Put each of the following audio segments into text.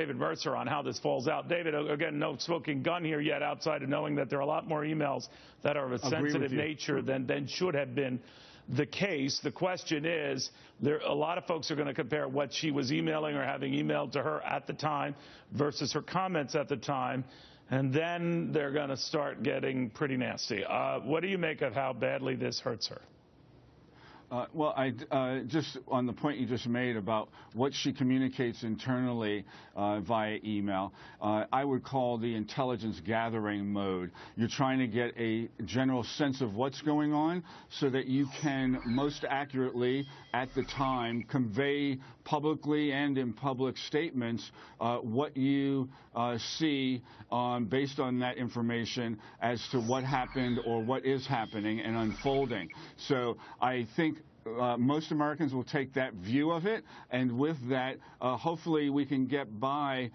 David Mercer on how this falls out. David, again, no smoking gun here yet outside of knowing that there are a lot more emails that are of a sensitive nature than should have been the case. The question is, a lot of folks are going to compare what she was emailing or having emailed to her at the time versus her comments at the time, and then they're going to start getting pretty nasty. What do you make of how badly this hurts her? Well, just on the point you just made about what she communicates internally via email, I would call the intelligence gathering mode. You're trying to get a general sense of what's going on so that you can most accurately, at the time, convey publicly and in public statements what you see based on that information as to what happened or what is happening and unfolding. So I think most Americans will take that view of it, and with that, hopefully we can get by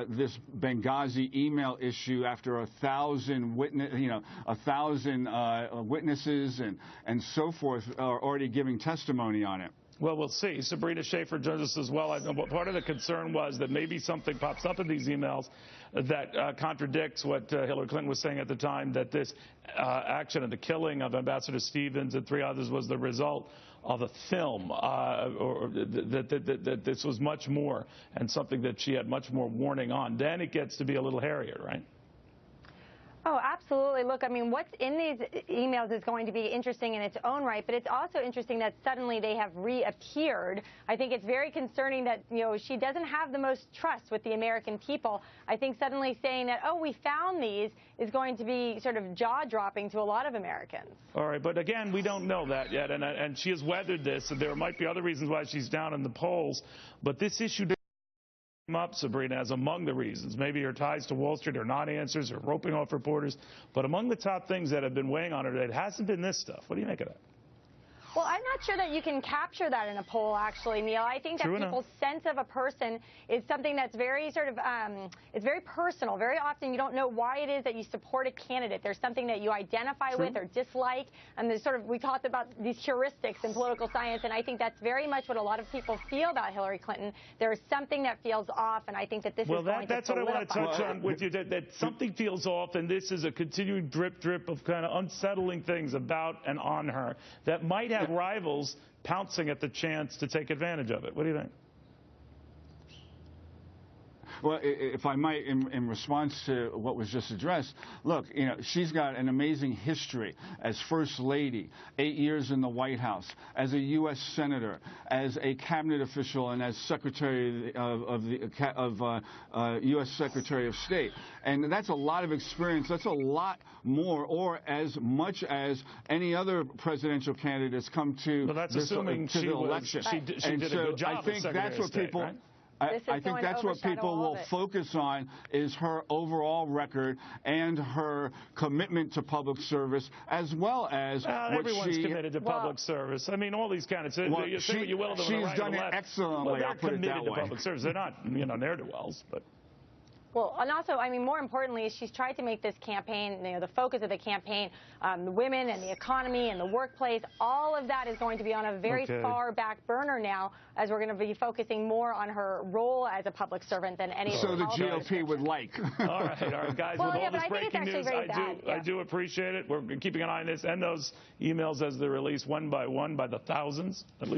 this Benghazi email issue after 1,000 witnesses and so forth are already giving testimony on it. Well, we'll see. Sabrina Schaefer joins us as well. I know part of the concern was that maybe something pops up in these emails that contradicts what Hillary Clinton was saying at the time, that this action and the killing of Ambassador Stevens and 3 others was the result of a film, or that this was much more and something that she had much more warning on. Then it gets to be a little hairier, right? Oh, absolutely. Look, I mean, what's in these emails is going to be interesting in its own right, but it's also interesting that suddenly they have reappeared. I think it's very concerning that, she doesn't have the most trust with the American people. I think suddenly saying that, oh, we found these is going to be sort of jaw-dropping to a lot of Americans. All right, but again, we don't know that yet, and she has weathered this, and there might be other reasons why she's down in the polls, but this issue up, Sabrina, as among the reasons. Maybe her ties to Wall Street, her non-answers, her roping off reporters. But among the top things that have been weighing on her, it hasn't been this stuff. What do you make of that? Well, I'm not sure that you can capture that in a poll, actually, Neil. I think that people's sense of a person is something that's very it's very personal. Very often you don't know why it is that you support a candidate. There's something that you identify with or dislike, and there's we talked about these heuristics in political science, and I think that's very much what a lot of people feel about Hillary Clinton. There is something that feels off, and I think that this is going to solidify. That's what I want to touch on with you, that something feels off, and this is a continuing drip of kind of unsettling things about and on her that might have rivals pouncing at the chance to take advantage of it. What do you think? Well, if I might, in response to what was just addressed, look, she's got an amazing history as First Lady, 8 years in the White House, as a U.S. Senator, as a cabinet official, and as Secretary of U.S. Secretary of State. And that's a lot of experience. That's a lot more, or as much as any other presidential candidates come to the election. She did a good job. I think that's what people. Right? I think that's what people will focus on, is her overall record and her commitment to public service, as well as everyone's committed to public service. I mean, all these candidates. She's done it excellently. They're committed to public service. They're not, ne'er-do-wells, but. Well, and also, I mean, more importantly, she's tried to make this campaign, the focus of the campaign, the women and the economy and the workplace, all of that is going to be on a very far back burner now, as we're going to be focusing more on her role as a public servant than any of the GOP would like. All right, guys, with all this breaking news, I do appreciate it. We're keeping an eye on this and those emails as they're released one by one by the thousands, at least.